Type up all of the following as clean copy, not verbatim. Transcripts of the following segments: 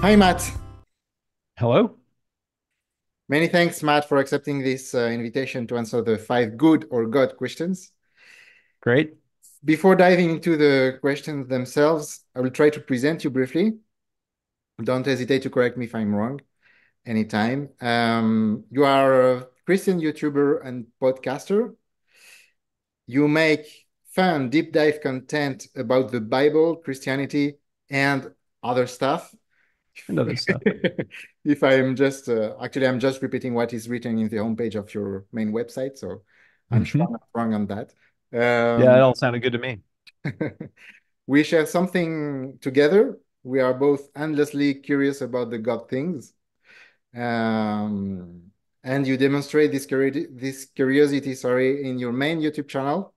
Hi, Matt. Hello. Many thanks, Matt, for accepting this invitation to answer the five good or God questions. Great. Before diving into the questions themselves, I will try to present you briefly. Don't hesitate to correct me if I'm wrong anytime. You are a Christian YouTuber and podcaster. You make fun, deep dive content about the Bible, Christianity, and other stuff. And other stuff. If I'm just actually, I'm just repeating what is written in the homepage of your main website, so I'm sure I'm Hmm. not wrong on that. Yeah, it Um, all sounded good to me. we share something together. We are both endlessly curious about the God things, um, and you demonstrate this curiosity, sorry, in your main YouTube channel.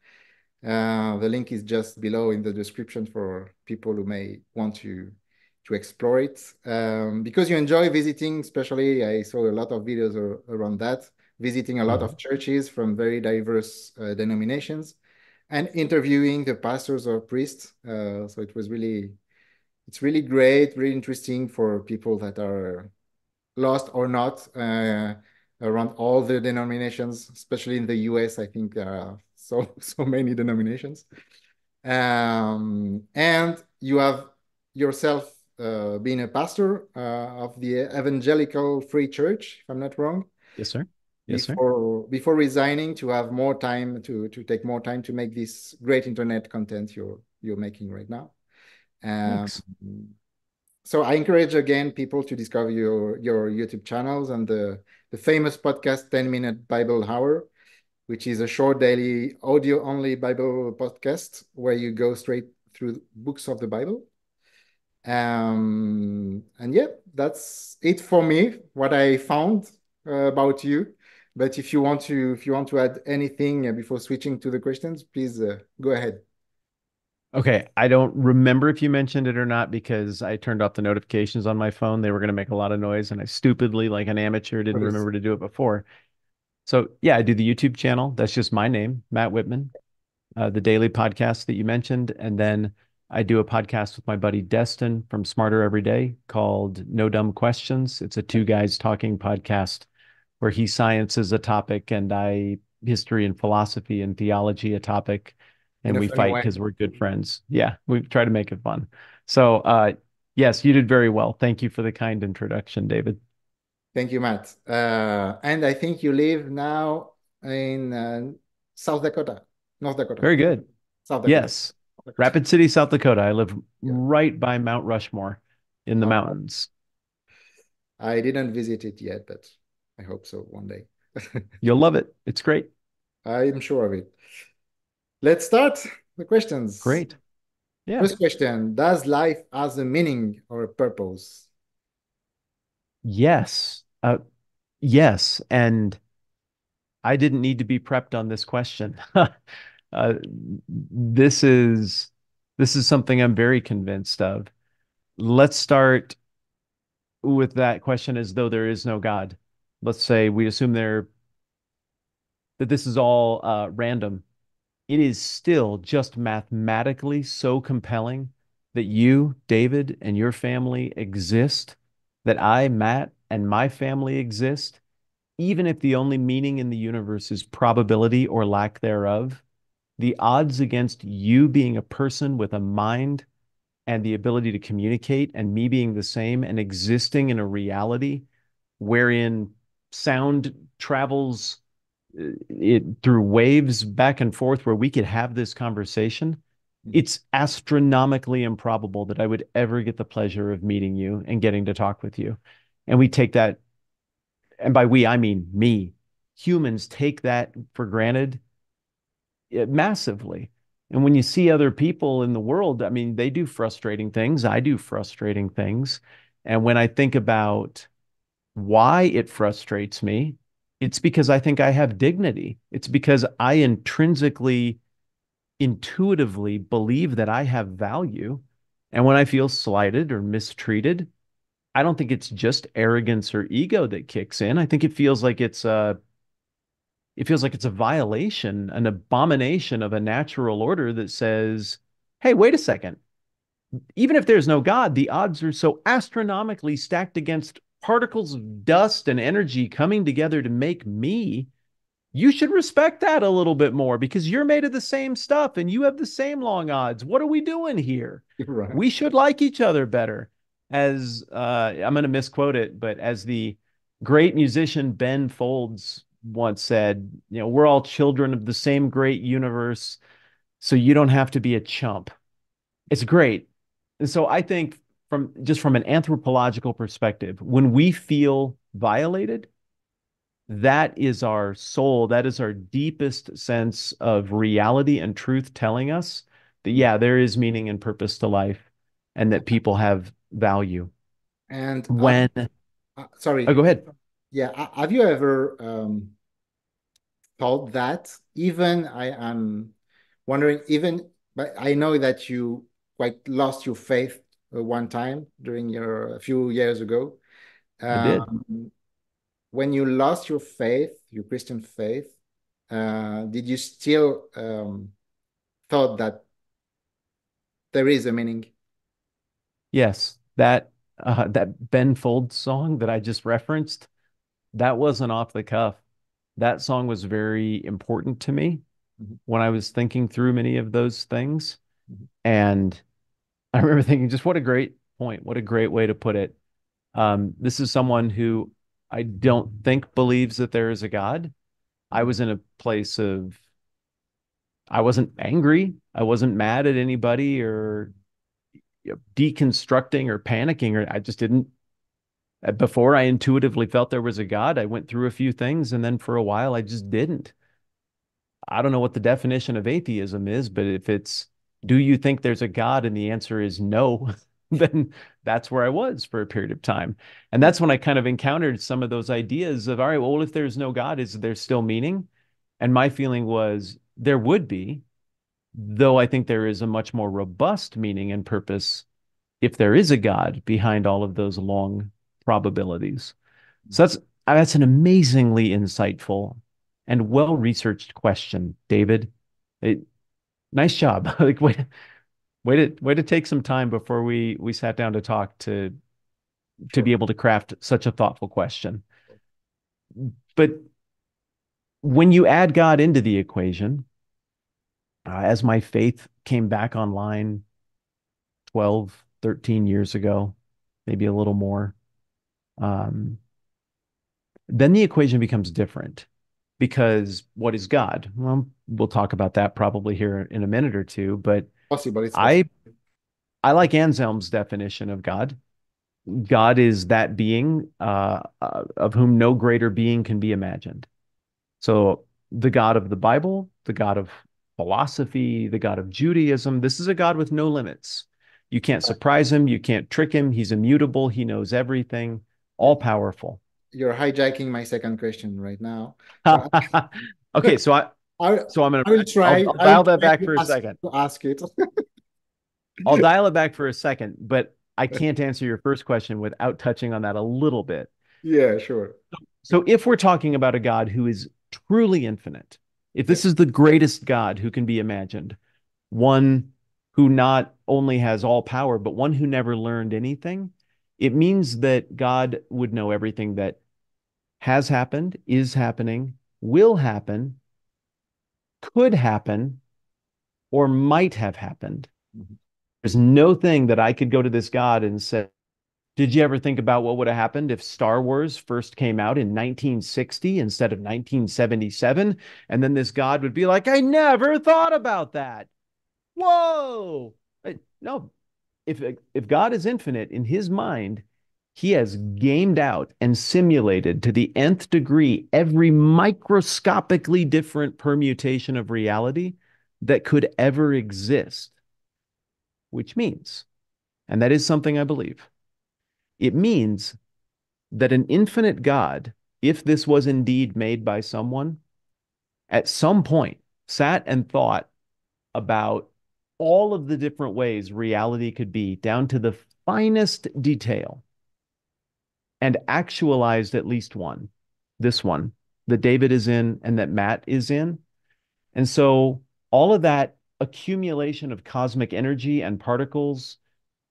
The link is just below in the description for people who may want to explore it. Because you enjoy visiting, especially I saw a lot of videos around that, visiting a lot of Mhm. churches from very diverse denominations and interviewing the pastors or priests. So it's really great, really interesting for people that are lost or not around all the denominations, especially in the US. I think there are so many denominations. And you have yourself been a pastor of the Evangelical Free Church, if I'm not wrong, Yes, sir. Yes, sir. before resigning to have more time to take more time to make this great internet content you're making right now. Um, Thanks. so I encourage again people to discover your YouTube channels and the famous podcast 10-minute Bible Hour, which is a short daily audio only Bible podcast where you go straight through books of the Bible. And yeah, that's it for me, what I found about you. But if you want to add anything before switching to the questions, please go ahead. Okay, I don't remember if you mentioned it or not because I turned off the notifications on my phone. They were going to make a lot of noise, and I stupidly, like an amateur, didn't Please. remember to do it before. So, yeah, I do the YouTube channel. That's just my name, Matt Whitman, the daily podcast that you mentioned. And then I do a podcast with my buddy Destin from Smarter Every Day called No Dumb Questions. It's a two guys talking podcast where he science is a topic and I history and philosophy and theology a topic, In and a we funny fight way. because we're good friends. Yeah, we try to make it fun. So, yes, you did very well. Thank you for the kind introduction, David. Thank you, Matt. And I think you live now in South Dakota, North Dakota, Very good. South Dakota. Yes, South Dakota. Rapid City, South Dakota. I live Yeah. right by Mount Rushmore in the Uh, mountains. I didn't visit it yet, but I hope so one day. You'll love it. It's great. I'm sure of it. Let's start the questions. Great. Yeah. First question, does life has a meaning or a purpose? Yes. Yes. And I didn't need to be prepped on this question. Uh, this is this is something I'm very convinced of. Let's start with that question as though there is no God. Let's say we assume that this is all random. It is still just mathematically so compelling that you, David, and your family exist, that I, Matt, and my family exist, even if the only meaning in the universe is probability or lack thereof. The odds against you being a person with a mind and the ability to communicate and me being the same and existing in a reality wherein sound travels it through waves back and forth where we could have this conversation. Mhm. It's astronomically improbable that I would ever get the pleasure of meeting you and getting to talk with you. And we take that, and by we, I mean me. Humans take that for granted massively. And when you see other people in the world, I mean, they do frustrating things. I do frustrating things. And when I think about why it frustrates me, it's because I think I have dignity. It's because I intrinsically, intuitively believe that I have value. And when I feel slighted or mistreated, I don't think it's just arrogance or ego that kicks in. I think it feels like it's a violation, an abomination of a natural order that says, hey, wait a second. Even if there's no God, the odds are so astronomically stacked against particles of dust and energy coming together to make me. You should respect that a little bit more because you're made of the same stuff and you have the same long odds. What are we doing here? Right. We should like each other better. As I'm going to misquote it, but as the great musician Ben Folds once said, we're all children of the same great universe, so you don't have to be a chump. It's great. And so I think from an anthropological perspective, when we feel violated, that is our soul. That is our deepest sense of reality and truth telling us that, yeah, there is meaning and purpose to life and that people have value. And When, oh, sorry, go ahead. yeah, have you ever thought that? Even I am wondering, even, but I know that you quite lost your faith one time during your a few years ago. I did. Um, when you lost your faith, your Christian faith, did you still thought that there is a meaning? Yes, that Ben Folds song that I just referenced, that wasn't off the cuff. That song was very important to me Mhm, when I was thinking through many of those things. mhm, And I remember thinking, just what a great point. What a great way to put it. This is someone who I don't think believes that there is a God. I mhm. was in a place of, I wasn't angry. I wasn't mad at anybody or deconstructing or panicking, or I just didn't. Before I intuitively felt there was a God, I went through a few things and then for a while I just didn't. I don't know what the definition of atheism is, but if it's, do you think there's a God? And the answer is no, then that's where I was for a period of time. And that's when I kind of encountered some of those ideas of, all right, well, if there's no God, is there still meaning? And my feeling was there would be, though I think there is a much more robust meaning and purpose if there is a God behind all of those long probabilities. So that's an amazingly insightful and well-researched question, David. It, nice job. Like way to take some time before we sat down to talk to Sure. be able to craft such a thoughtful question. But when you add God into the equation, as my faith came back online 12, 13 years ago, maybe a little more, um, then the equation becomes different because what is God? Well, we'll talk about that probably here in a minute or two, but Possible, it's possible. I I like Anselm's definition of God. God is that being of whom no greater being can be imagined. So the God of the Bible, the God of philosophy, the God of Judaism, this is a God with no limits. You can't surprise him, you can't trick him, he's immutable, he knows everything, Yeah, all powerful. you're hijacking my second question right now. But Okay, so I I, so I'm gonna I will try. I'll I will dial that try back for a second. to ask it. I'll dial it back for a second, but I can't answer your first question without touching on that a little bit. Yeah, sure. So if we're talking about a God who is truly infinite, if Yeah. this is the greatest God who can be imagined, one who not only has all power, but one who never learned anything, it means that God would know everything that has happened, is happening, will happen, could happen, or might have happened. Mhm. There's no thing that I could go to this God and say, did you ever think about what would have happened if Star Wars first came out in 1960 instead of 1977? And then this God would be like, I never thought about that. Whoa. No, if God is infinite in his mind, he has gamed out and simulated to the nth degree every microscopically different permutation of reality that could ever exist, which means, and that is something I believe, it means that an infinite God, if this was indeed made by someone, at some point sat and thought about all of the different ways reality could be down to the finest detail and actualized at least one, this one that David is in and that Matt is in. And so all of that accumulation of cosmic energy and particles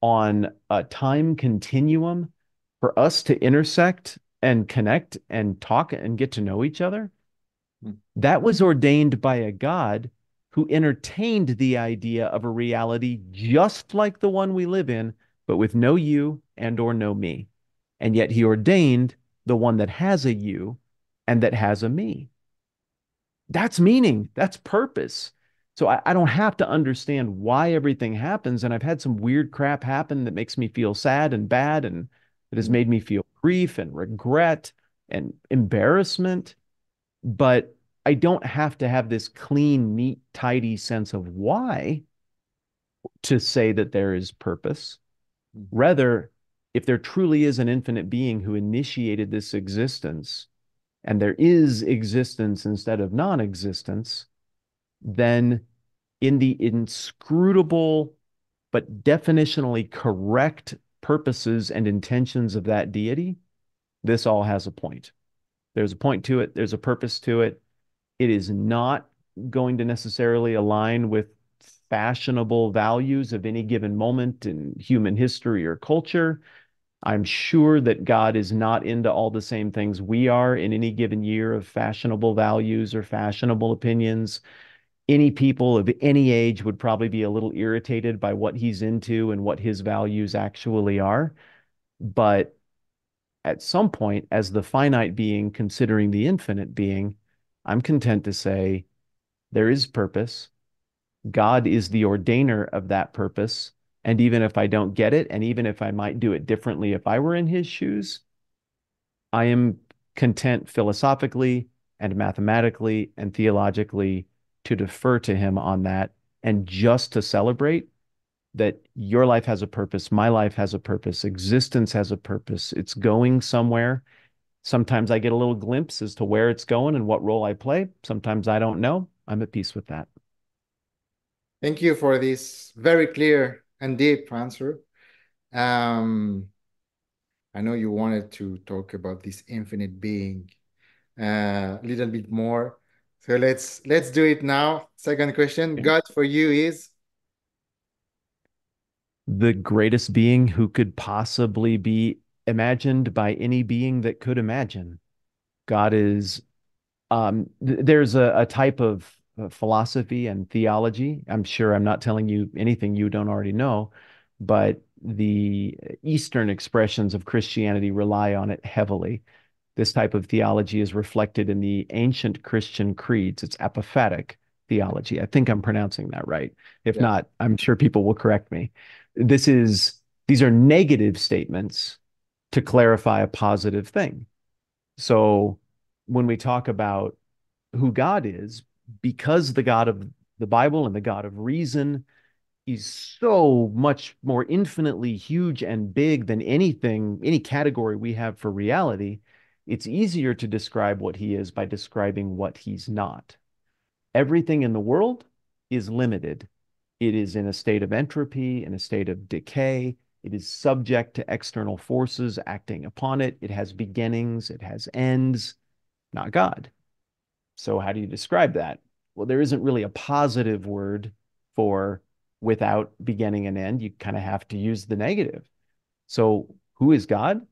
on a time continuum for us to intersect and connect and talk and get to know each other, mm, that was ordained by a God who entertained the idea of a reality just like the one we live in, but with no you and or no me. And yet he ordained the one that has a you and that has a me. That's meaning, that's purpose. So I don't have to understand why everything happens. And I've had some weird crap happen that makes me feel sad and bad and that has mm, made me feel grief and regret and embarrassment. But I don't have to have this clean, neat, tidy sense of why to say that there is purpose. mm, Rather, if there truly is an infinite being who initiated this existence and there is existence instead of non existence, then in the inscrutable but definitionally correct purposes and intentions of that deity, this all has a point. There's a point to it, there's a purpose to it. It is not going to necessarily align with fashionable values of any given moment in human history or culture. I'm sure that God is not into all the same things we are in any given year of fashionable values or fashionable opinions. Any people of any age would probably be a little irritated by what he's into and what his values actually are. But at some point, as the finite being considering the infinite being, I'm content to say there is purpose. God is the ordainer of that purpose. And even if I don't get it, and even if I might do it differently if I were in his shoes, I am content philosophically and mathematically and theologically to defer to him on that and just to celebrate that your life has a purpose, my life has a purpose, existence has a purpose. It's going somewhere. Sometimes I get a little glimpse as to where it's going and what role I play. Sometimes I don't know. I'm at peace with that. Thank you for this very clear and deep answer. Um, I know you wanted to talk about this infinite being a little bit more. So let's do it now. Second question. Okay. God for you is The greatest being who could possibly be imagined by any being that could imagine. God is there's a type of philosophy and theology. I'm sure I'm not telling you anything you don't already know, but the Eastern expressions of Christianity rely on it heavily. This type of theology is reflected in the ancient Christian creeds. It's apophatic theology. I think I'm pronouncing that right. If yes. not, I'm sure people will correct me. This is these are negative statements to clarify a positive thing. So when we talk about who God is, because the God of the Bible and the God of reason is so much more infinitely huge and big than anything, any category we have for reality, it's easier to describe what he is by describing what he's not. Everything in the world is limited. It is in a state of entropy, in a state of decay. It is subject to external forces acting upon it. It has beginnings, it has ends, not God. So, how do you describe that? Well, there isn't really a positive word for without beginning and end. You kind of have to use the negative. So, who is God?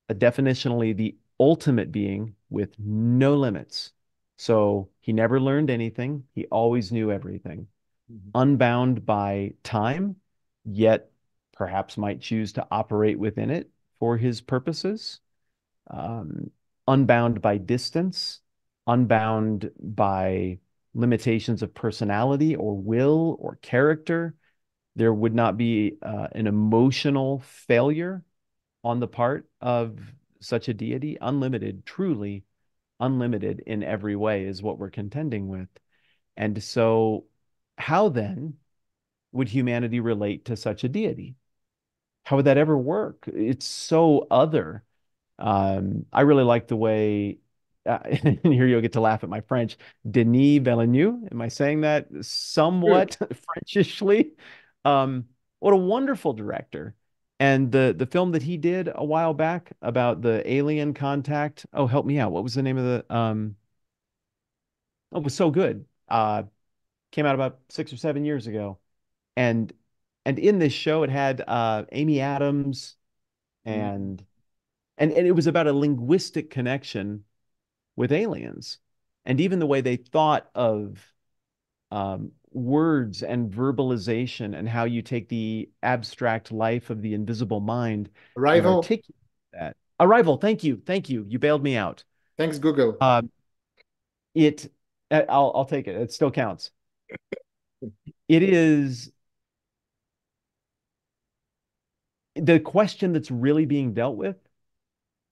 A definitionally the ultimate being with no limits. So, he never learned anything, he always knew everything, Mhm. unbound by time, yet perhaps might choose to operate within it for his purposes, um, unbound by distance, unbound by limitations of personality or will or character. There would not be an emotional failure on the part of such a deity. Unlimited, truly unlimited in every way is what we're contending with. And so, how then would humanity relate to such a deity? How would that ever work? It's so other. I really like the way, and here you'll get to laugh at my French, Denis Villeneuve. Am I saying that Good. somewhat Frenchishly? What a wonderful director. And the film that he did a while back about the alien contact. Oh, help me out. What was the name of the oh, it was so good. Came out about 6 or 7 years ago. And And in this show, it had Amy Adams, Mhm. and and it was about a linguistic connection with aliens, and even the way they thought of words and verbalization, and how you take the abstract life of the invisible mind and Arrival. articulate that. Arrival. Thank you. You bailed me out. Thanks, Google. Um, it. I'll take it. It still counts. It is the question that's really being dealt with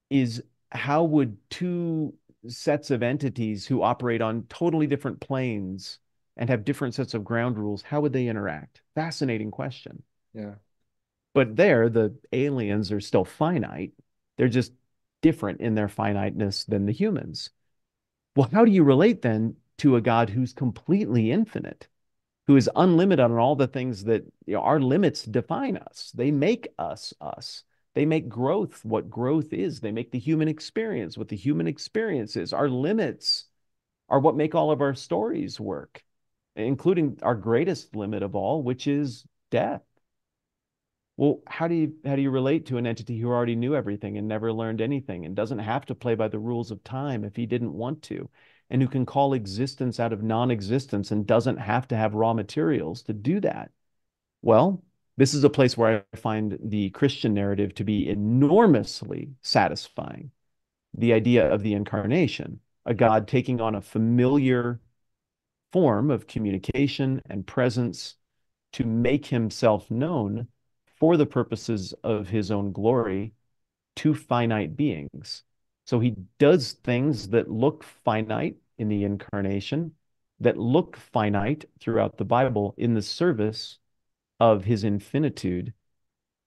is how would two sets of entities who operate on totally different planes and have different sets of ground rules, how would they interact? Fascinating question. Yeah. But there, the aliens are still finite. They're just different in their finiteness than the humans. Well, how do you relate then to a God who's completely infinite, who is unlimited on all the things that, our limits define us? They make us us. They make growth what growth is. They make the human experience what the human experience is. Our limits are what make all of our stories work, including our greatest limit of all, which is death. Well, how do you relate to an entity who already knew everything and never learned anything and doesn't have to play by the rules of time if he didn't want to, and who can call existence out of non-existence and doesn't have to have raw materials to do that? Well, this is a place where I find the Christian narrative to be enormously satisfying. The idea of the incarnation, a God taking on a familiar form of communication and presence to make himself known for the purposes of his own glory to finite beings. So he does things that look finite in the incarnation, that look finite throughout the Bible in the service of his infinitude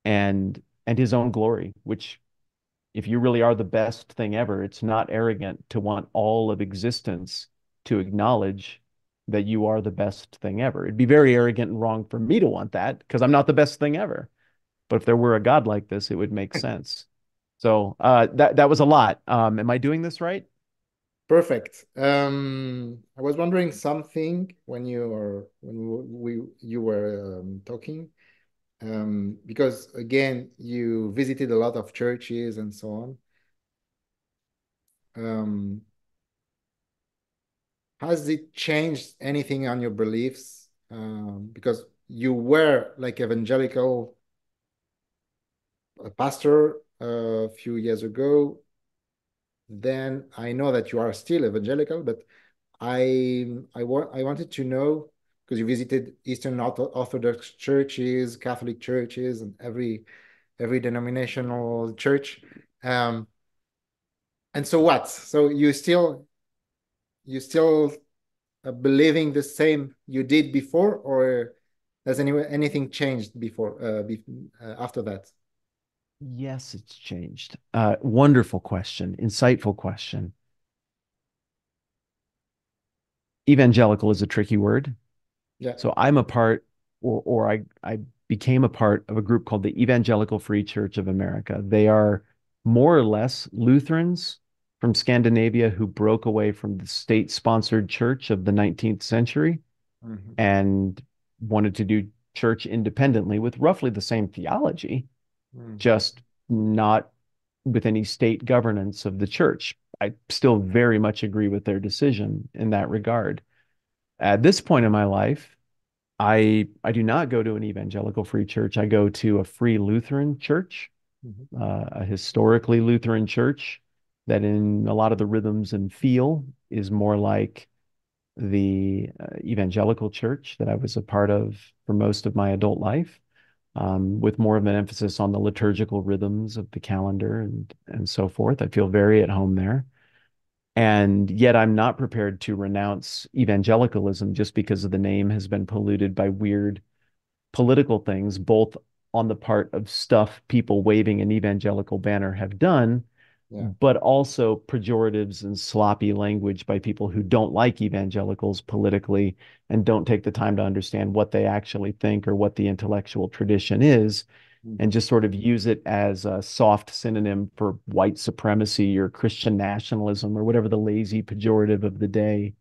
and his own glory, which, if you really are the best thing ever, it's not arrogant to want all of existence to acknowledge that you are the best thing ever. It'd be very arrogant and wrong for me to want that because I'm not the best thing ever. But if there were a God like this, it would make sense. So that was a lot. Am I doing this right? Perfect. I was wondering something when you were talking, because again, you visited a lot of churches and so on. Um, has it changed anything on your beliefs? Because you were like evangelical pastor a few years ago. Then I know that you are still evangelical, but I wanted to know, because you visited Eastern Orthodox churches, Catholic churches, and every denominational church. Um, and so what? So you still believing the same you did before, or has anything changed after that? Yes, it's changed. Wonderful question, insightful question. Evangelical is a tricky word. Yeah. So I'm a part, or I became a part of a group called the Evangelical Free Church of America. They are more or less Lutherans from Scandinavia who broke away from the state-sponsored church of the 19th century Mhm. and wanted to do church independently with roughly the same theology, Mhm. just not with any state governance of the church. I still very much agree with their decision in that regard. At this point in my life, I do not go to an evangelical free church. I go to a free Lutheran church, Mhm. a historically Lutheran church that, in a lot of the rhythms and feel, is more like the evangelical church that I was a part of for most of my adult life, with more of an emphasis on the liturgical rhythms of the calendar and so forth. I feel very at home there. And yet I'm not prepared to renounce evangelicalism just because of the name has been polluted by weird political things, both on the part of stuff people waving an evangelical banner have done, Yeah. but also pejoratives and sloppy language by people who don't like evangelicals politically and don't take the time to understand what they actually think or what the intellectual tradition is, and Mhm. just sort of use it as a soft synonym for white supremacy or Christian nationalism or whatever the lazy pejorative of the day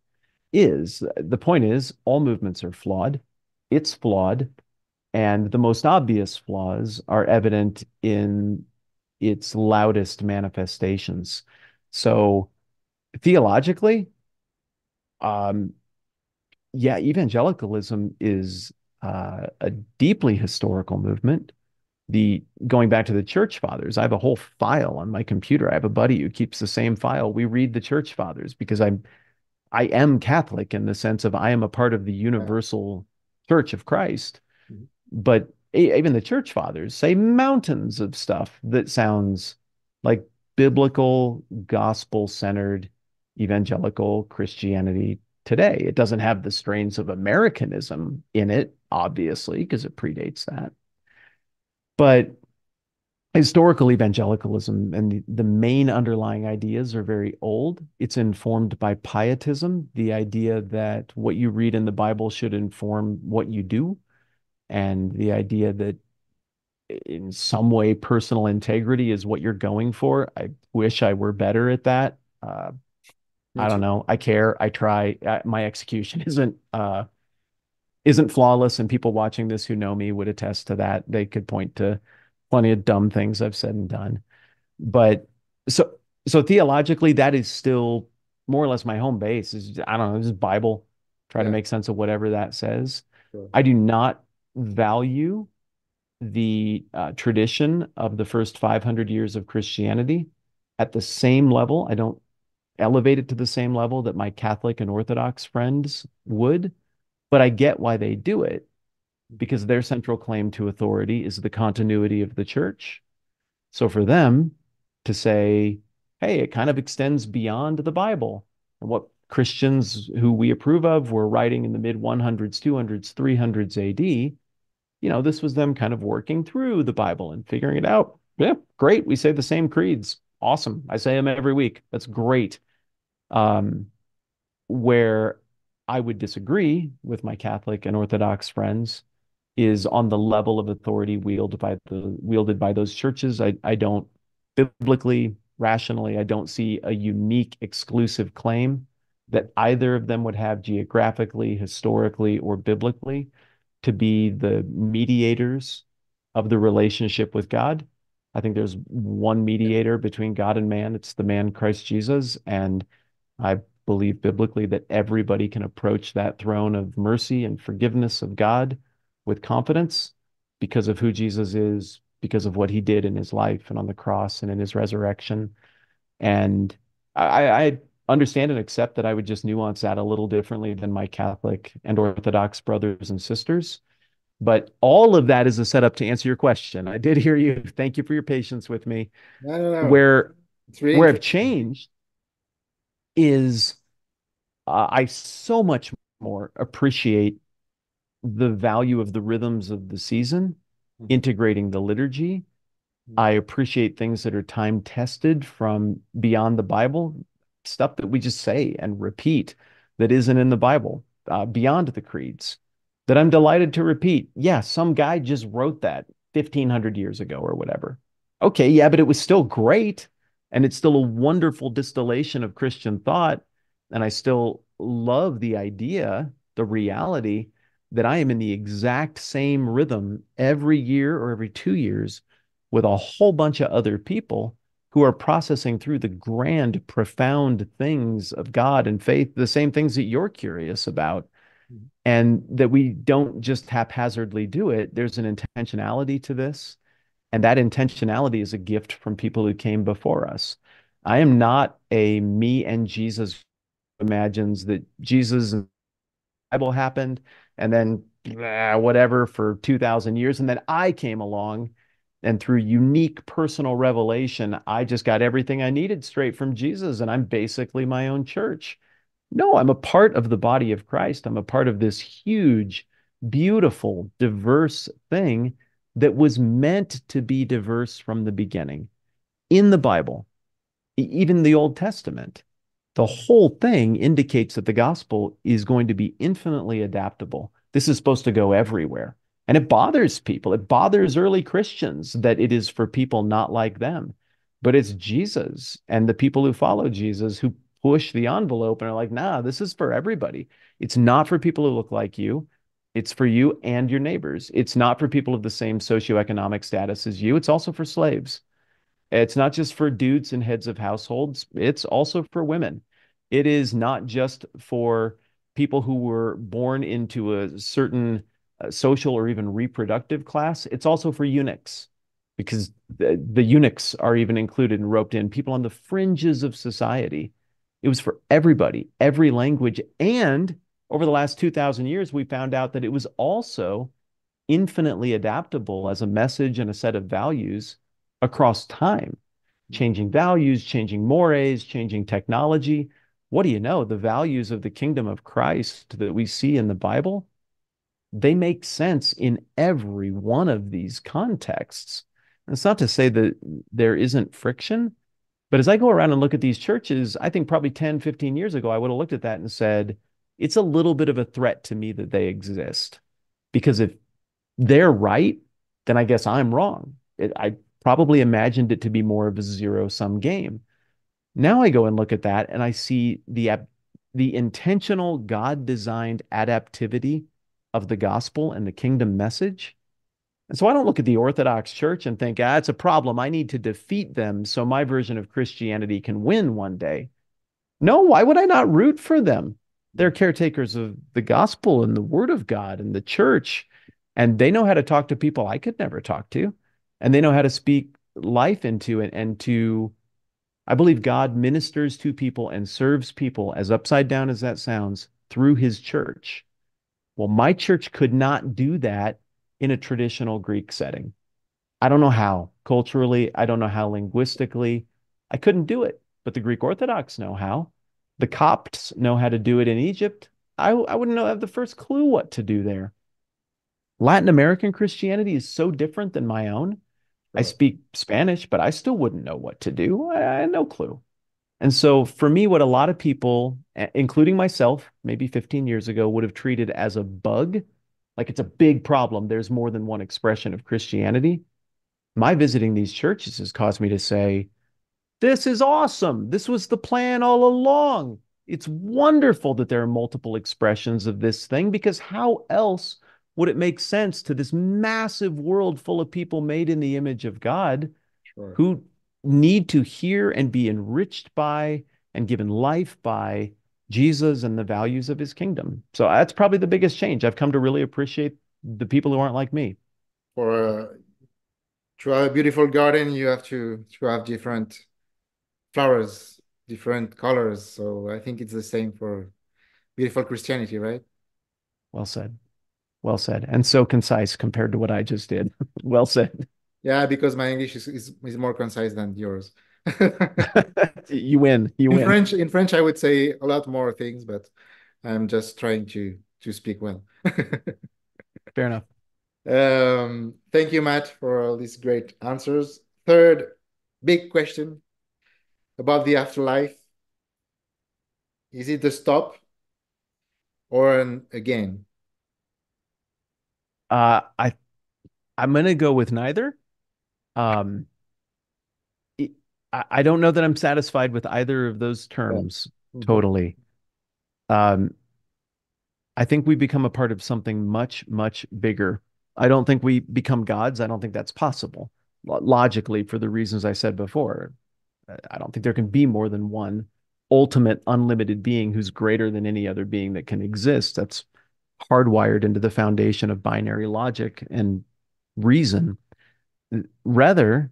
is. The point is, all movements are flawed. It's flawed. And the most obvious flaws are evident in its loudest manifestations. So theologically, um, yeah, evangelicalism is a deeply historical movement. The going back to the church fathers, I have a whole file on my computer. I have a buddy who keeps the same file. We read the church fathers because I am Catholic in the sense of I am a part of the Yeah. universal church of Christ. Mhm. But even the church fathers say mountains of stuff that sounds like biblical, gospel centered evangelical Christianity today. It doesn't have the strains of Americanism in it, obviously, because it predates that. But historical evangelicalism and the main underlying ideas are very old. It's informed by pietism, the idea that what you read in the Bible should inform what you do, and the idea that in some way personal integrity is what you're going for. I wish I were better at that. Me I don't too. know. I care. I try. My execution isn't flawless, and people watching this who know me would attest to that. They could point to plenty of dumb things I've said and done. But so so theologically, that is still more or less my home base. Is I don't know, just Bible. Try to Yeah. make sense of whatever that says. Sure. I do not value the tradition of the first 500 years of Christianity at the same level. I don't elevate it to the same level that my Catholic and Orthodox friends would, but I get why they do it Mhm. because their central claim to authority is the continuity of the church. So for them to say, hey, it kind of extends beyond the Bible and what Christians who we approve of were writing in the mid 100s, 200s, 300s AD, this was them kind of working through the Bible and figuring it out. Yeah, great. We say the same creeds. Awesome. I say them every week. That's great. Um, where I would disagree with my Catholic and Orthodox friends is on the level of authority wielded by those churches. I don't biblically, rationally, I don't see a unique exclusive claim that either of them would have geographically, historically, or biblically to be the mediators of the relationship with God. I think there's one Yeah. mediator between God and man. It's the man Christ Jesus. And I believe biblically that everybody can approach that throne of mercy and forgiveness of God with confidence because of who Jesus is, because of what he did in his life and on the cross and in his resurrection. And I understand and accept that I would just nuance that a little differently than my Catholic and Orthodox brothers and sisters. But all of that is a setup to answer your question. I did hear you. Thank you for your patience with me. No, no, no. Where It's really where I've interesting. changed is I so much more appreciate the value of the rhythms of the season, Mhm. integrating the liturgy. Mhm. I appreciate things that are time tested from beyond the Bible, stuff that we just say and repeat that isn't in the Bible, beyond the creeds, that I'm delighted to repeat. Yeah, some guy just wrote that 1500 years ago or whatever. Okay, yeah, but it was still great. And it's still a wonderful distillation of Christian thought. And I still love the idea, the reality that I am in the exact same rhythm every year or every 2 years with a whole bunch of other people who are processing through the grand, profound things of God and faith, the same things that you're curious about, Mhm. and that we don't just haphazardly do it. There's an intentionality to this, and that intentionality is a gift from people who came before us. I am not a me and Jesus who imagines that Jesus and Bible happened, and then whatever for 2,000 years. And then I came along, and through unique personal revelation, I just got everything I needed straight from Jesus, and I'm basically my own church. No, I'm a part of the body of Christ. I'm a part of this huge, beautiful, diverse thing that was meant to be diverse from the beginning in the Bible, even the Old Testament. The whole thing indicates that the gospel is going to be infinitely adaptable. This is supposed to go everywhere. And it bothers people. It bothers early Christians that it is for people not like them. But it's Jesus and the people who follow Jesus who push the envelope and are like, nah, this is for everybody. It's not for people who look like you. It's for you and your neighbors. It's not for people of the same socioeconomic status as you. It's also for slaves. It's not just for dudes and heads of households, it's also for women. It is not just for people who were born into a certain social or even reproductive class, it's also for eunuchs because the eunuchs are even included and roped in, people on the fringes of society. It was for everybody, every language. And over the last 2,000 years, we found out that it was also infinitely adaptable as a message and a set of values across time, changing values, changing mores, changing technology. What do you know? The values of the kingdom of Christ that we see in the Bible, they make sense in every one of these contexts. And it's not to say that there isn't friction, but as I go around and look at these churches, I think probably 10, 15 years ago, I would have looked at that and said, it's a little bit of a threat to me that they exist. Because if they're right, then I guess I'm wrong. I probably imagined it to be more of a zero sum game. Now I go and look at that and I see the intentional God designed adaptivity of the gospel and the kingdom message. And so I don't look at the Orthodox Church and think, it's a problem. I need to defeat them so my version of Christianity can win one day. No, why would I not root for them? They're caretakers of the gospel and the word of God and the church. And they know how to talk to people I could never talk to. And they know how to speak life into it and to, I believe God ministers to people and serves people, as upside down as that sounds, through his church. Well, my church could not do that in a traditional Greek setting. I don't know how. Culturally, I don't know how linguistically. I couldn't do it, but the Greek Orthodox know how. The Copts know how to do it in Egypt. I wouldn't know, have the first clue what to do there. Latin American Christianity is so different than my own. I Sure. speak Spanish, but I still wouldn't know what to do. I had no clue. And so for me, what a lot of people, including myself, maybe 15 years ago, would have treated as a bug, like it's a big problem. There's more than one expression of Christianity. My visiting these churches has caused me to say, this is awesome. This was the plan all along. It's wonderful that there are multiple expressions of this thing because how else would it make sense to this massive world full of people made in the image of God Sure. who need to hear and be enriched by and given life by Jesus and the values of his kingdom? So that's probably the biggest change. I've come to really appreciate the people who aren't like me. For to have a beautiful garden, you have to have different flowers, different colors. So I think it's the same for beautiful Christianity, right? Well said. Well said. And so concise compared to what I just did. Well said. Yeah, because my English is more concise than yours. You win. You win. In French, I would say a lot more things, but I'm just trying to speak well. Fair enough. Thank you, Matt, for all these great answers. Third big question about the afterlife. Is it a stop or an again? I I'm gonna go with neither. Um, it- I don't know that I'm satisfied with either of those Yeah. terms Mhm. totally. Um, I think we become a part of something much, much bigger. I don't think we become gods. I don't think that's possible logically for the reasons I said before. I don't think there can be more than one ultimate unlimited being who's greater than any other being that can exist. That's hardwired into the foundation of binary logic and reason. Rather,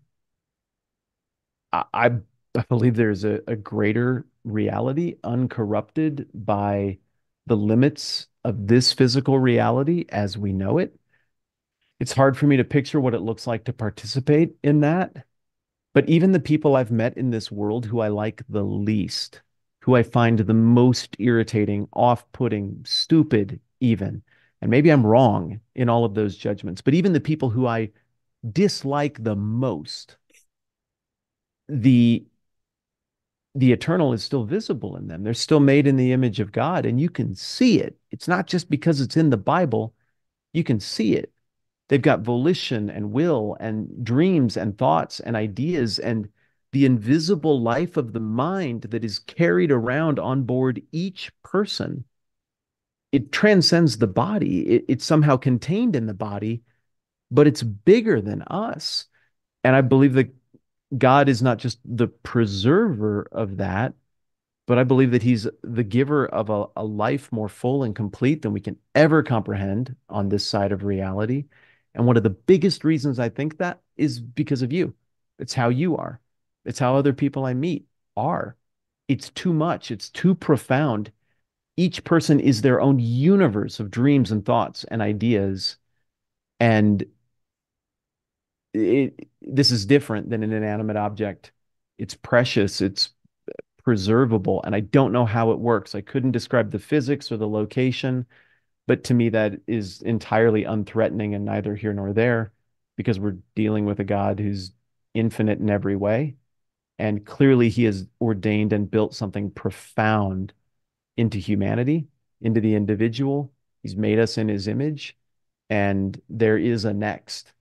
I believe there's a greater reality uncorrupted by the limits of this physical reality as we know it. It's hard for me to picture what it looks like to participate in that. But even the people I've met in this world who I like the least, who I find the most irritating, off-putting, stupid, even, and maybe I'm wrong in all of those judgments, but even the people who I dislike the most, the the eternal is still visible in them. They're still made in the image of God, and you can see it. It's not just because it's in the Bible, you can see it. They've got volition and will and dreams and thoughts and ideas and the invisible life of the mind that is carried around on board each person it transcends the body. It's somehow contained in the body, but it's bigger than us. And I believe that God is not just the preserver of that, but I believe that he's the giver of a life more full and complete than we can ever comprehend on this side of reality. And one of the biggest reasons I think that is because of you. It's how you are. It's how other people I meet are. It's too much. It's too profound. Each person is their own universe of dreams and thoughts and ideas. And this is different than an inanimate object. It's precious. It's preservable. And I don't know how it works. I couldn't describe the physics or the location, but to me, that is entirely unthreatening and neither here nor there because we're dealing with a God who's infinite in every way. And clearly, he has ordained and built something profound into humanity, into the individual. He's made us in his image, and there is a next.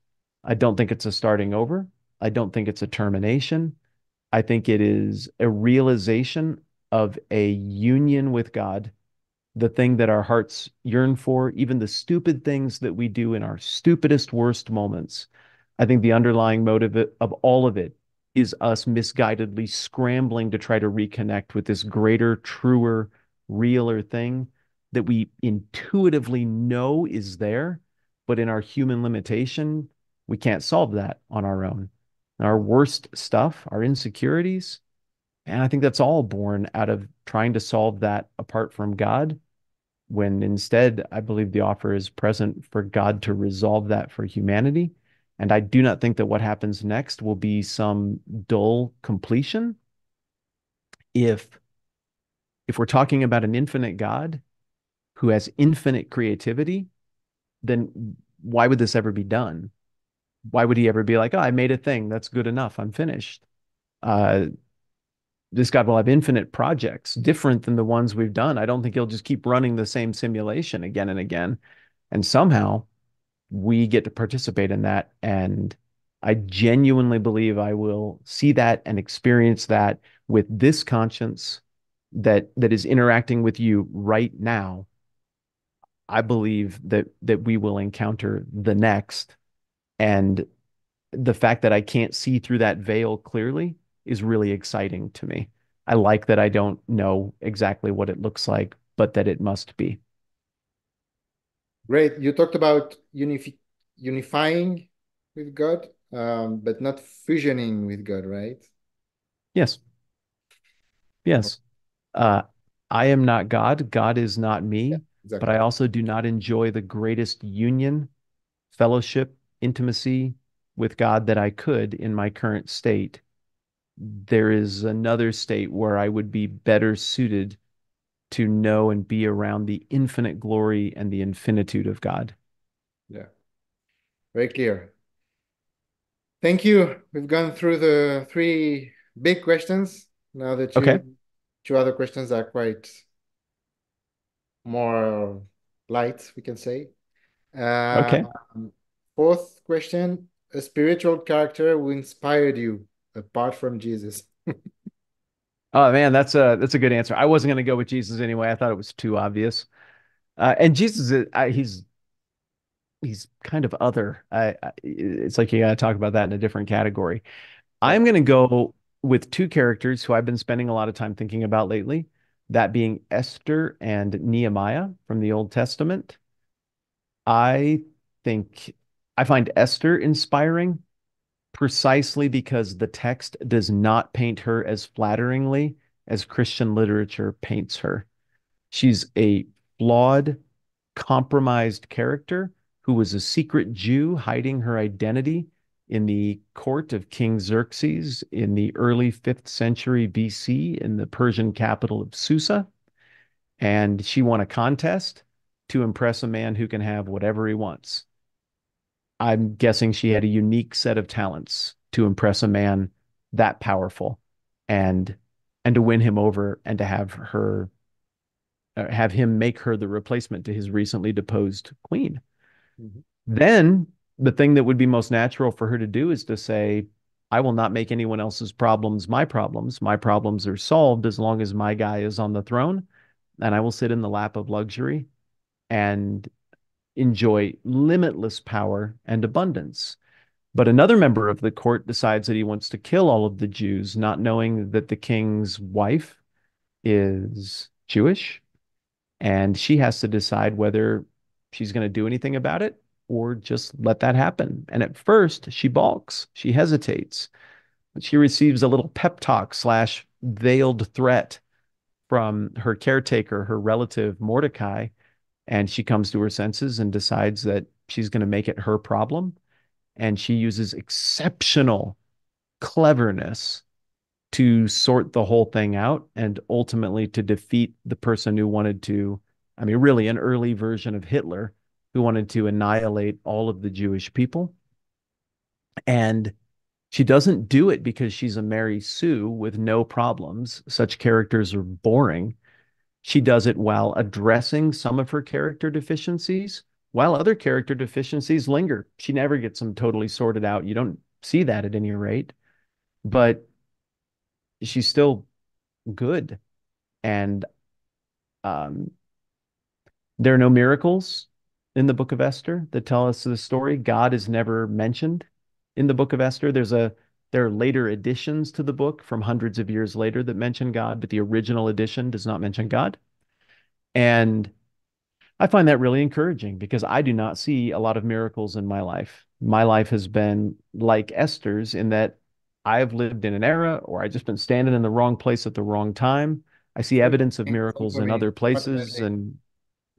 I don't think it's a starting over. I don't think it's a termination. I think it is a realization of a union with God, the thing that our hearts yearn for, even the stupid things that we do in our stupidest, worst moments. I think the underlying motive of all of it is us misguidedly scrambling to try to reconnect with this greater, truer, realer thing that we intuitively know is there, but in our human limitation, we can't solve that on our own. Our worst stuff, our insecurities, and I think that's all born out of trying to solve that apart from God, when instead, I believe the offer is present for God to resolve that for humanity. And I do not think that what happens next will be some dull completion. If if we're talking about an infinite God who has infinite creativity, then why would this ever be done? Why would he ever be like, oh, I made a thing, that's good enough, I'm finished? Uh, this God will have infinite projects, different than the ones we've done. I don't think he'll just keep running the same simulation again and again. And somehow we get to participate in that. And I genuinely believe I will see that and experience that with this conscience that is interacting with you right now. I believe that we will encounter the next. And the fact that I can't see through that veil clearly is really exciting to me. I like that I don't know exactly what it looks like, but that it must be. Great. You talked about unifying with God, but not fusioning with God, right? Yes, yes. Uh, I am not God. God is not Yeah, me, but I exactly. also do not enjoy the greatest union, fellowship, intimacy with God that I could in my current state. There is another state where I would be better suited to know and be around the infinite glory and the infinitude of God. Yeah, very clear. Thank you. We've gone through the three big questions. Now the Okay. two other questions are quite more light, we can say. Okay. Fourth question, a spiritual character who inspired you apart from Jesus. Oh man, that's a good answer. I wasn't going to go with Jesus anyway. I thought it was too obvious. And Jesus, he's kind of other. It's like you got to talk about that in a different category. Yeah, I'm going to go with two characters who I've been spending a lot of time thinking about lately, that being Esther and Nehemiah from the Old Testament. I think I find Esther inspiring precisely because the text does not paint her as flatteringly as Christian literature paints her. She's a flawed, compromised character who was a secret Jew hiding her identity in the court of King Xerxes in the early 5th century BC in the Persian capital of Susa. And she won a contest to impress a man who can have whatever he wants. I'm guessing she had a unique set of talents to impress a man that powerful and and to win him over and to have him make her the replacement to his recently deposed queen. mhm, Then the thing that would be most natural for her to do is to say, I will not make anyone else's problems my problems. My problems are solved as long as my guy is on the throne, and I will sit in the lap of luxury. and enjoy limitless power and abundance. But another member of the court decides that he wants to kill all of the Jews, not knowing that the king's wife is Jewish, and she has to decide whether she's going to do anything about it or just let that happen. And at first, she balks, she hesitates, but she receives a little pep talk slash veiled threat from her caretaker, her relative Mordecai, and she comes to her senses and decides that she's going to make it her problem. And she uses exceptional cleverness to sort the whole thing out and ultimately to defeat the person who wanted to, I mean, really an early version of Hitler who wanted to annihilate all of the Jewish people. And she doesn't do it because she's a Mary Sue with no problems. Such characters are boring. She does it while addressing some of her character deficiencies, while other character deficiencies linger. She never gets them totally sorted out. You don't see that at any rate, but she's still good. And um, there are no miracles in the book of Esther that tell us the story. God is never mentioned in the book of Esther. There are later editions to the book from hundreds of years later that mention God, but the original edition does not mention God. And I find that really encouraging because I do not see a lot of miracles in my life. My life has been like Esther's in that I've lived in an era or I just been standing in the wrong place at the wrong time. I see evidence of Same miracles for in me, other places fortunately. and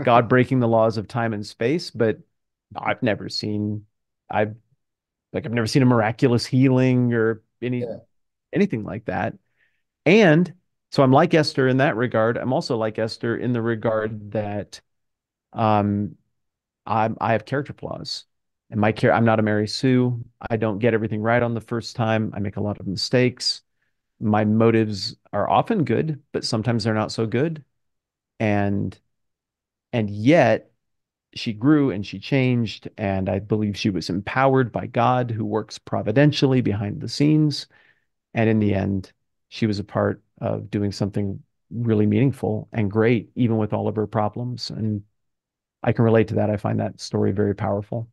God breaking the laws of time and space, but I've never seen I've I've never seen a miraculous healing or Yeah, anything like that. And so I'm like Esther in that regard. I'm also like Esther in the regard that um I have character flaws. And I'm not a Mary Sue. I don't get everything right on the first time. I make a lot of mistakes. My motives are often good, but sometimes they're not so good. And yet she grew and she changed, and I believe she was empowered by God who works providentially behind the scenes. And in the end, she was a part of doing something really meaningful and great, even with all of her problems. And I can relate to that. I find that story very powerful.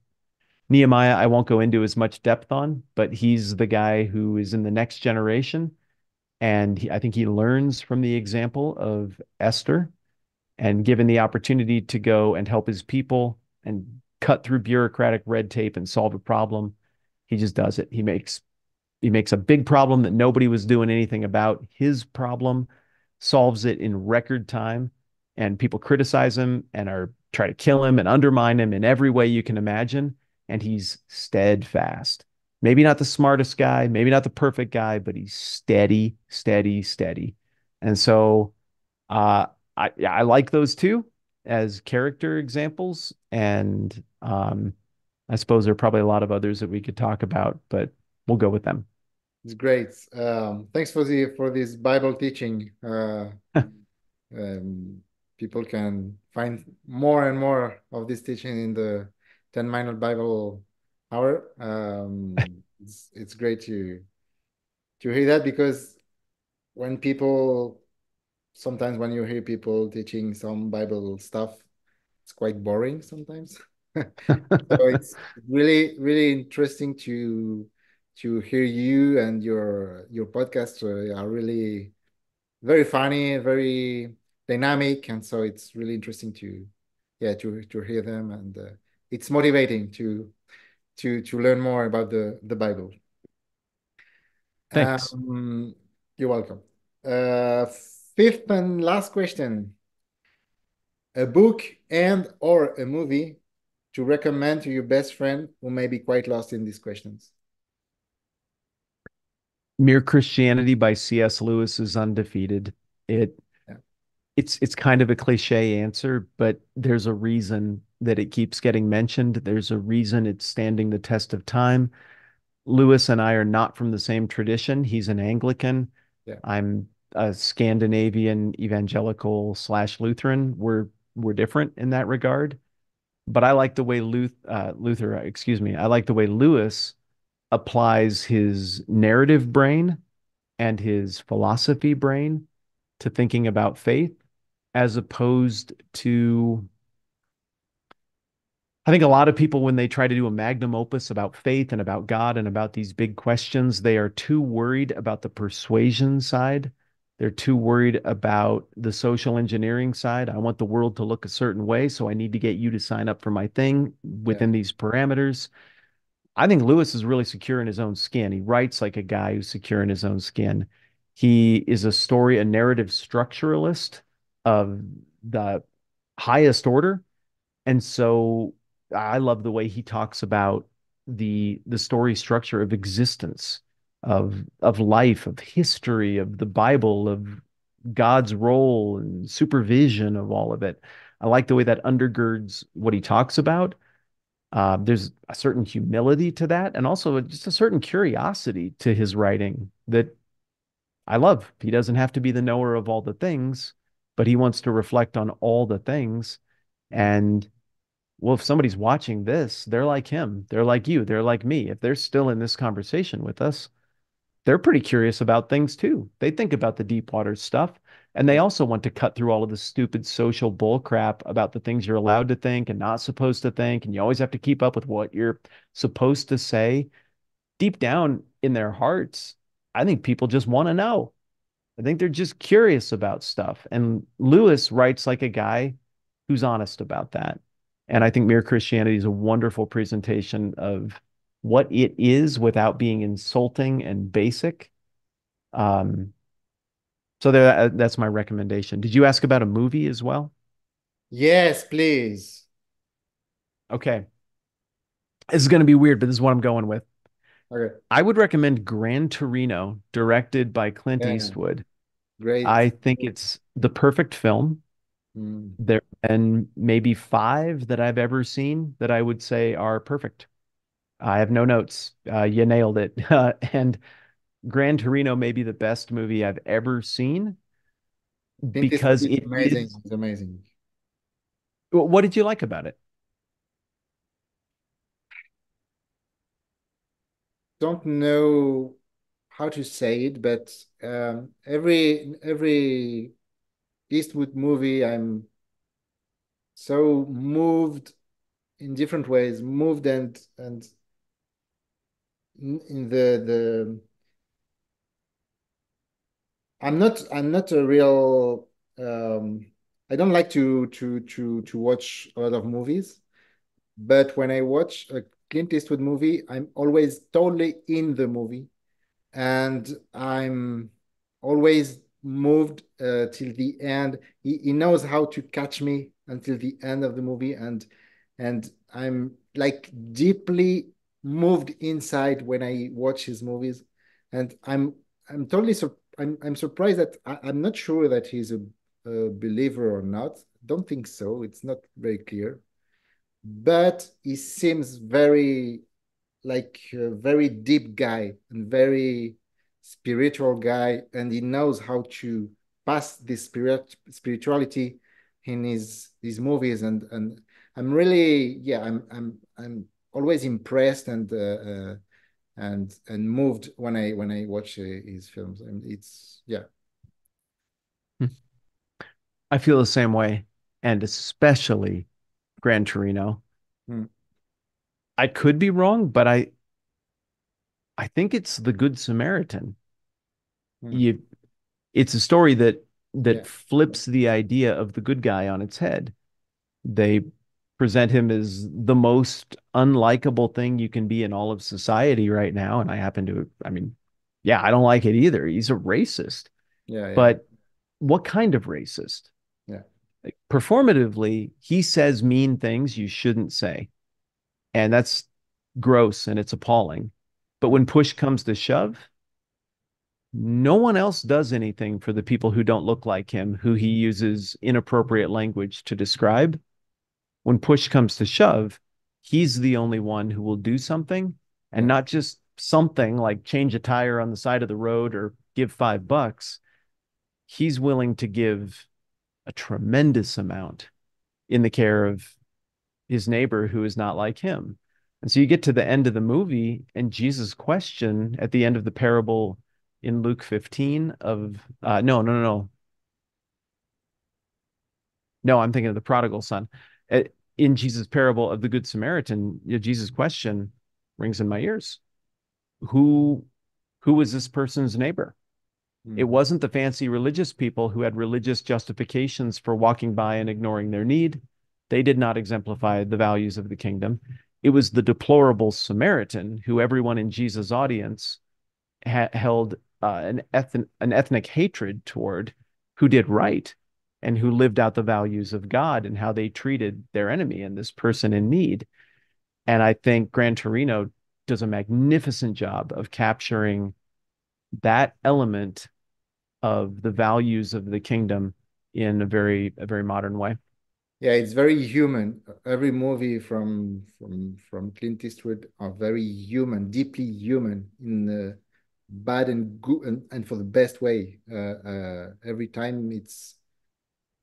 Nehemiah, I won't go into as much depth on, but he's the guy who is in the next generation. And I think he learns from the example of Esther, and given the opportunity to go and help his people and cut through bureaucratic red tape and solve a problem, he just does it. He makes a big problem that nobody was doing anything about. His problem solves it in record time, and people criticize him and are try to kill him and undermine him in every way you can imagine. And he's steadfast. Maybe not the smartest guy, maybe not the perfect guy, but he's steady, steady, steady. And so uh, I like those two as character examples, and I suppose there are probably a lot of others that we could talk about, but we'll go with them. it's great. Thanks for the for this Bible teaching. Um, People can find more and more of this teaching in the 10-minute Bible hour. It's great to hear that because when people sometimes when you hear people teaching some Bible stuff, it's quite boring sometimes. So it's really, really interesting to hear you and your podcast are really very funny, very dynamic, and so it's really interesting to yeah to hear them, and it's motivating to learn more about the Bible. Thanks. Um, you're welcome. Uh, Fifth and last question: a book and or a movie to recommend to your best friend who may be quite lost in these questions. Mere Christianity by C.S. Lewis is undefeated. It Yeah. it's kind of a cliche answer, but there's a reason that it keeps getting mentioned. There's a reason it's standing the test of time. Lewis and I are not from the same tradition. He's an Anglican. Yeah. I'm a Scandinavian evangelical slash Lutheran. We're different in that regard. But I like the way I like the way Lewis applies his narrative brain and his philosophy brain to thinking about faith as opposed to I think a lot of people, when they try to do a magnum opus about faith and about God and about these big questions, they are too worried about the persuasion side. They're too worried about the social engineering side. I want the world to look a certain way, so I need to get you to sign up for my thing Yeah, within these parameters. I think Lewis is really secure in his own skin. He writes like a guy who's secure in his own skin. He is a narrative structuralist of the highest order. And so I love the way he talks about the story structure of existence, of life, of history, of the Bible, of God's role and supervision of all of it. I like the way that undergirds what he talks about. There's a certain humility to that, and also just a certain curiosity to his writing that I love. He doesn't have to be the knower of all the things, but he wants to reflect on all the things. And well, if somebody's watching this, they're like him, they're like you, they're like me. If they're still in this conversation with us, they're pretty curious about things too. They think about the deep water stuff, and they yeah. also want to cut through all of the stupid social bull crap about the things you're allowed to think and not supposed to think, and you always have to keep up with what you're supposed to say. Deep down in their hearts, I think people just want to know. I think they're just curious about stuff. And Lewis writes like a guy who's honest about that. And I think Mere Christianity is a wonderful presentation of what it is without being insulting and basic. Um, so that's my recommendation. Did you ask about a movie as well? Yes, please. Okay. This is going to be weird, but this is what I'm going with. Okay. I would recommend Gran Torino, directed by Clint Yeah, Eastwood. great. I think it's the perfect film. Mm. There and maybe five that I've ever seen that I would say are perfect. I have no notes. You nailed it. And Gran Torino may be the best movie I've ever seen Clint Eastwood because is it amazing. is. It's amazing. What did you like about it? Don't know how to say it, but every Eastwood movie, I'm so moved in different ways, moved and in the I'm not a real I don't like to watch a lot of movies, but when I watch a Clint Eastwood movie, I'm always totally in the movie and I'm always moved till the end. He knows how to catch me until the end of the movie, and I'm like deeply moved inside when I watch his movies, and I'm totally I'm surprised that I'm not sure that he's a believer or not. Don't think so. It's not very clear, but he seems very like a very deep guy and very spiritual guy, and he knows how to pass this spirituality in his movies, and I'm really yeah I'm always impressed and moved when I watch his films, and it's yeah. I feel the same way, and especially Gran Torino. Mm, I could be wrong, but I think it's the Good Samaritan. mm, You, it's a story that yeah, flips the idea of the good guy on its head. They present him as the most unlikable thing you can be in all of society right now. And I happen to, I mean, yeah, I don't like it either. He's a racist, yeah, yeah, but what kind of racist? yeah. Like, performatively, he says mean things you shouldn't say. And that's gross and it's appalling. But Mm, when push comes to shove, no one else does anything for the people who don't look like him, who he uses inappropriate language to describe. When push comes to shove, he's the only one who will do something, and yeah, not just something like change a tire on the side of the road or give $5. He's willing to give a tremendous amount in the care of his neighbor who is not like him. And so you get to the end of the movie, and Jesus' question at the end of the parable in Luke 15 of no, no, no, no. No, I'm thinking of the prodigal son. in Jesus' parable of the Good Samaritan, Jesus' question rings in my ears. Who who was this person's neighbor? It Mhm. wasn't the fancy religious people who had religious justifications for walking by and ignoring their need. They did not exemplify the values of the kingdom. It was the deplorable Samaritan who everyone in Jesus' audience held an ethnic hatred toward, who did right and who lived out the values of God and how they treated their enemy and this person in need. And I think Gran Torino does a magnificent job of capturing that element of the values of the kingdom in a very modern way. Yeah, it's very human. Every movie from Clint Eastwood are very human, deeply human in the bad and good and for the best way. Every time it's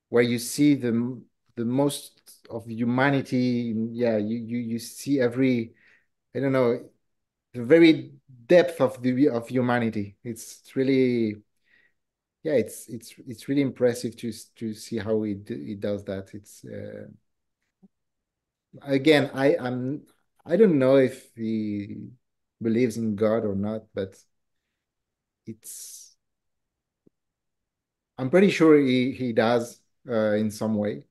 where you see the most of humanity. Yeah, you see every, I don't know, the very depth of the of humanity. It's really, yeah, it's really impressive to see how it does that. It's again, I don't know if he believes in God or not, but it's I'm pretty sure he does in some way.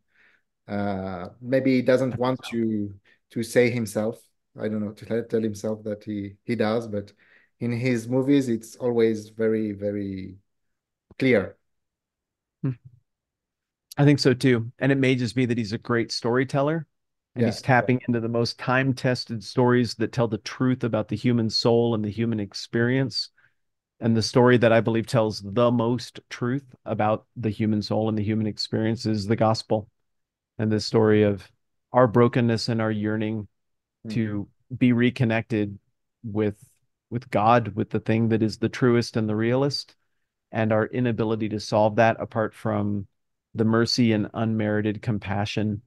Maybe he doesn't want to say himself. I don't know, to tell himself that he does, but in his movies, it's always very, very clear. I think so too. And it may just be that he's a great storyteller and Yeah, he's tapping into the most time-tested stories that tell the truth about the human soul and the human experience. And the story that I believe tells the most truth about the human soul and the human experience is the gospel, and the story of our brokenness and our yearning mm, to be reconnected with with God, with the thing that is the truest and the realist, and our inability to solve that apart from the mercy and unmerited compassion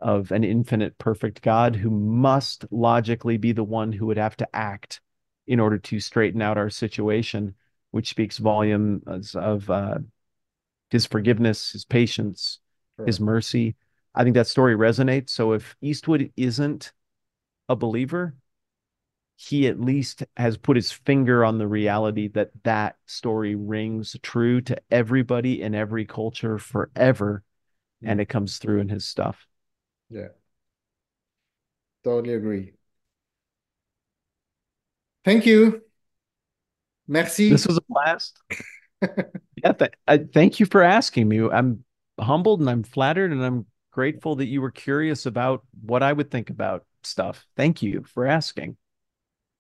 of an infinite perfect God who must logically be the one who would have to act in order to straighten out our situation, which speaks volumes of his forgiveness, his patience, his correct. mercy. I think that story resonates. So if Eastwood isn't a believer, he at least has put his finger on the reality that that story rings true to everybody in every culture forever, and Mm, it comes through in his stuff. yeah, totally agree. Thank you. This Merci. was a blast. Yeah, thank you for asking me. I'm humbled and I'm flattered and I'm grateful that you were curious about what I would think about stuff. Thank you for asking.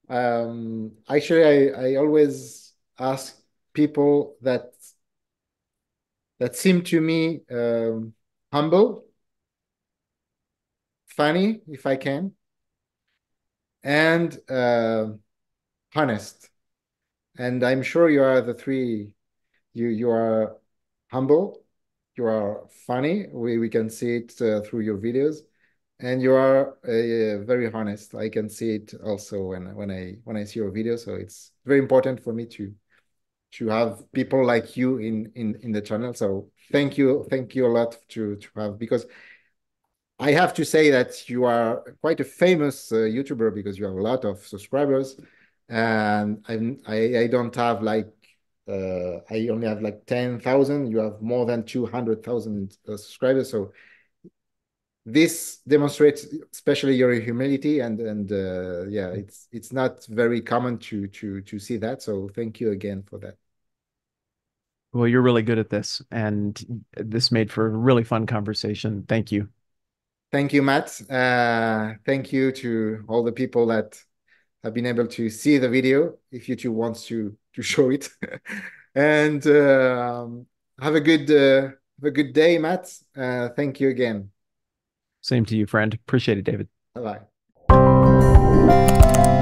Actually, I always ask people that seem to me humble, funny, if I can, and honest. And I'm sure you are the three. You are humble, you are funny. We can see it through your videos, and you are very honest. I can see it also when I see your videos. So it's very important for me to have people like you in the channel. So thank you a lot to have, because I have to say that you are quite a famous YouTuber because you have a lot of subscribers, and I don't have like I only have like 10,000. You have more than 200,000 subscribers, so this demonstrates especially your humility, and yeah, it's not very common to see that. So thank you again for that. Well, you're really good at this, and this made for a really fun conversation. Thank you. Thank you, Matt. Thank you to all the people that have been able to see the video if YouTube wants to show it. And have a good day, Matt. Thank you again. Same to you, friend. Appreciate it, David. Bye bye.